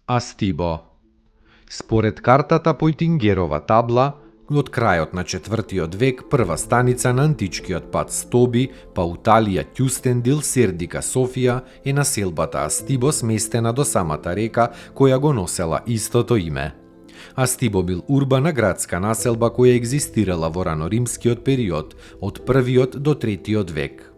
Астибо. Според картата Појтингерова табла, од крајот на 4. век прва станица на античкиот пат Стоби, Пауталија, Кјустендил, Сердика, Софија е населбата Астибо, сместена до самата река која го носела истото име. Астибо бил урбана градска населба која екзистирала во раноримскиот период, од 1. до 3. век.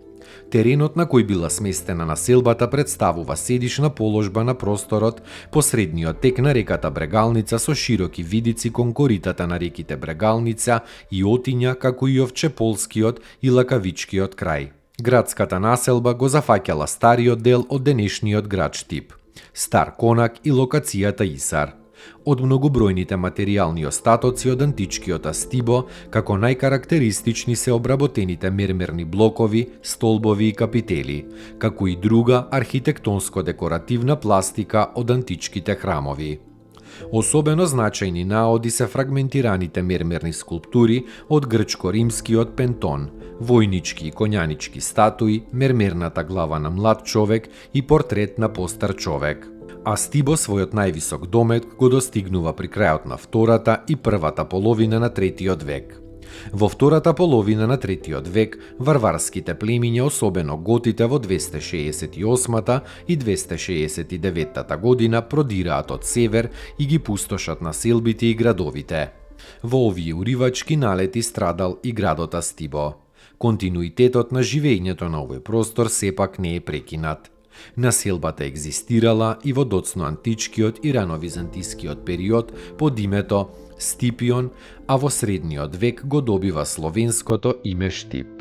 Теренот на кој била сместена населбата представува седишна положба на просторот по средниот тек на реката Брегалница со широки видици кон коритата на реките Брегалница и Отиња, како и Овчеполскиот и Лакавичкиот крај. Градската населба го зафаќала стариот дел од денешниот град Штип, Стар Конак и локацијата Исар. Од многобројните материјални остатоци од античкиот Астибо, како најкарактеристични се обработените мермерни блокови, столбови и капители, како и друга архитектонско-декоративна пластика од античките храмови. Особено значајни наоди се фрагментираните мермерни скулптури од грчко-римскиот пентон, војнички и конјанички статуи, мермерната глава на млад човек и портрет на постар човек. Астибо својот највисок домет го достигнува при крајот на втората и првата половина на 3. век. Во втората половина на 3. век, варварските племиња, особено готите во 268 и 269 година, продираат од север и ги пустошат населбите и градовите. Во овие уривачки налети страдал и градот Астибо. Континуитетот на живењето на овој простор сепак не е прекинат. Населбата екзистирала и во доцно античкиот и рановизантискиот период под името Стипион, а во средниот век го добива словенското име Штип.